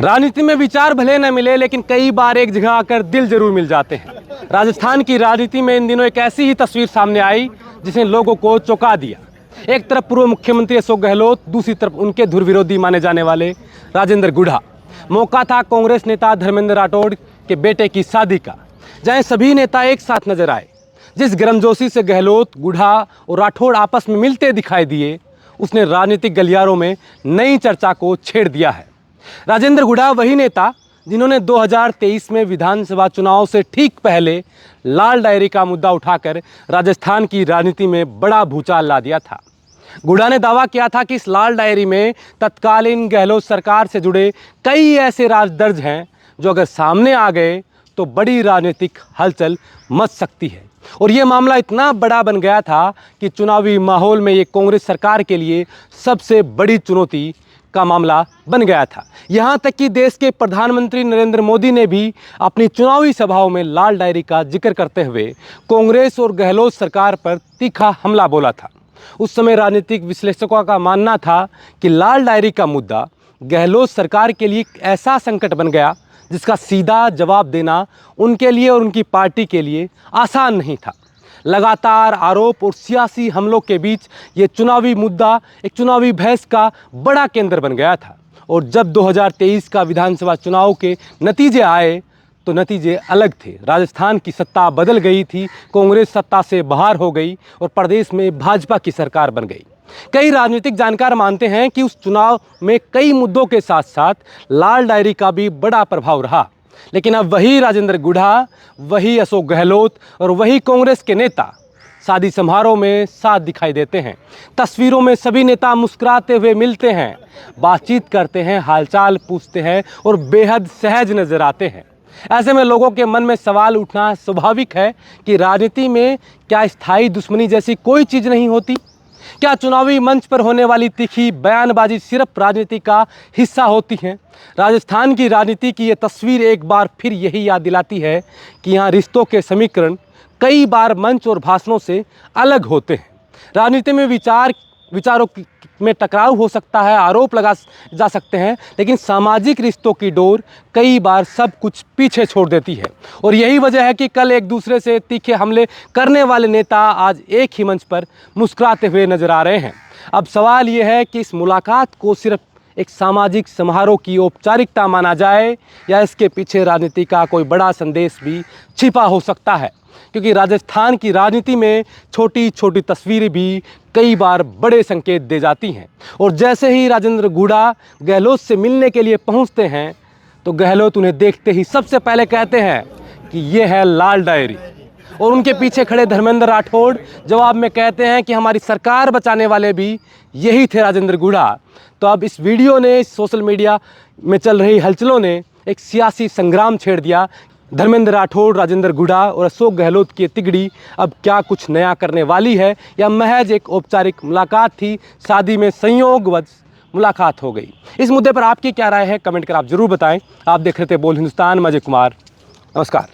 राजनीति में विचार भले न मिले, लेकिन कई बार एक जगह आकर दिल जरूर मिल जाते हैं। राजस्थान की राजनीति में इन दिनों एक ऐसी ही तस्वीर सामने आई जिसने लोगों को चौंका दिया। एक तरफ पूर्व मुख्यमंत्री अशोक गहलोत, दूसरी तरफ उनके धुर विरोधी माने जाने वाले राजेंद्र गुढ़ा। मौका था कांग्रेस नेता धर्मेंद्र राठौड़ के बेटे की शादी का, जहां सभी नेता एक साथ नजर आए। जिस गर्मजोशी से गहलोत, गुढ़ा और राठौड़ आपस में मिलते दिखाई दिए, उसने राजनीतिक गलियारों में नई चर्चा को छेड़ दिया है। राजेंद्र गुढ़ा वही नेता जिन्होंने 2023 में विधानसभा चुनाव से ठीक पहले लाल डायरी का मुद्दा उठाकर राजस्थान की राजनीति में बड़ा भूचाल ला दिया था। गुढ़ा ने दावा किया था कि इस लाल डायरी में तत्कालीन गहलोत सरकार से जुड़े कई ऐसे राज दर्ज हैं जो अगर सामने आ गए तो बड़ी राजनीतिक हलचल मच सकती है। और ये मामला इतना बड़ा बन गया था कि चुनावी माहौल में ये कांग्रेस सरकार के लिए सबसे बड़ी चुनौती का मामला बन गया था। यहाँ तक कि देश के प्रधानमंत्री नरेंद्र मोदी ने भी अपनी चुनावी सभाओं में लाल डायरी का जिक्र करते हुए कांग्रेस और गहलोत सरकार पर तीखा हमला बोला था। उस समय राजनीतिक विश्लेषकों का मानना था कि लाल डायरी का मुद्दा गहलोत सरकार के लिए एक ऐसा संकट बन गया जिसका सीधा जवाब देना उनके लिए और उनकी पार्टी के लिए आसान नहीं था। लगातार आरोप और सियासी हमलों के बीच ये चुनावी मुद्दा एक चुनावी बहस का बड़ा केंद्र बन गया था। और जब 2023 का विधानसभा चुनाव के नतीजे आए तो नतीजे अलग थे। राजस्थान की सत्ता बदल गई थी, कांग्रेस सत्ता से बाहर हो गई और प्रदेश में भाजपा की सरकार बन गई। कई राजनीतिक जानकार मानते हैं कि उस चुनाव में कई मुद्दों के साथ साथ लाल डायरी का भी बड़ा प्रभाव रहा। लेकिन अब वही राजेंद्र गुढ़ा, वही अशोक गहलोत और वही कांग्रेस के नेता शादी समारोह में साथ दिखाई देते हैं। तस्वीरों में सभी नेता मुस्कुराते हुए मिलते हैं, बातचीत करते हैं, हालचाल पूछते हैं और बेहद सहज नजर आते हैं। ऐसे में लोगों के मन में सवाल उठना स्वाभाविक है कि राजनीति में क्या स्थायी दुश्मनी जैसी कोई चीज़ नहीं होती? क्या चुनावी मंच पर होने वाली तीखी बयानबाजी सिर्फ राजनीति का हिस्सा होती है? राजस्थान की राजनीति की ये तस्वीर एक बार फिर यही याद दिलाती है कि यहाँ रिश्तों के समीकरण कई बार मंच और भाषणों से अलग होते हैं। राजनीति में विचारों में टकराव हो सकता है, आरोप लगा जा सकते हैं, लेकिन सामाजिक रिश्तों की डोर कई बार सब कुछ पीछे छोड़ देती है। और यही वजह है कि कल एक दूसरे से तीखे हमले करने वाले नेता आज एक ही मंच पर मुस्कुराते हुए नजर आ रहे हैं। अब सवाल ये है कि इस मुलाकात को सिर्फ एक सामाजिक समारोह की औपचारिकता माना जाए या इसके पीछे राजनीति का कोई बड़ा संदेश भी छिपा हो सकता है, क्योंकि राजस्थान की राजनीति में छोटी छोटी तस्वीरें भी कई बार बड़े संकेत दे जाती हैं। और जैसे ही राजेंद्र गुढ़ा गहलोत से मिलने के लिए पहुंचते हैं तो गहलोत उन्हें देखते ही सबसे पहले कहते हैं कि ये है लाल डायरी। और उनके पीछे खड़े धर्मेंद्र राठौड़ जवाब में कहते हैं कि हमारी सरकार बचाने वाले भी यही थे राजेंद्र गुढ़ा। तो अब इस वीडियो ने, सोशल मीडिया में चल रही हलचलों ने एक सियासी संग्राम छेड़ दिया। धर्मेंद्र राठौड़, राजेंद्र गुढ़ा और अशोक गहलोत की तिगड़ी अब क्या कुछ नया करने वाली है या महज एक औपचारिक मुलाकात थी, शादी में संयोगवश मुलाकात हो गई? इस मुद्दे पर आपकी क्या राय है? कमेंट कर आप जरूर बताएं। आप देख रहे थे बोल हिंदुस्तान, मैं अजय कुमार। नमस्कार।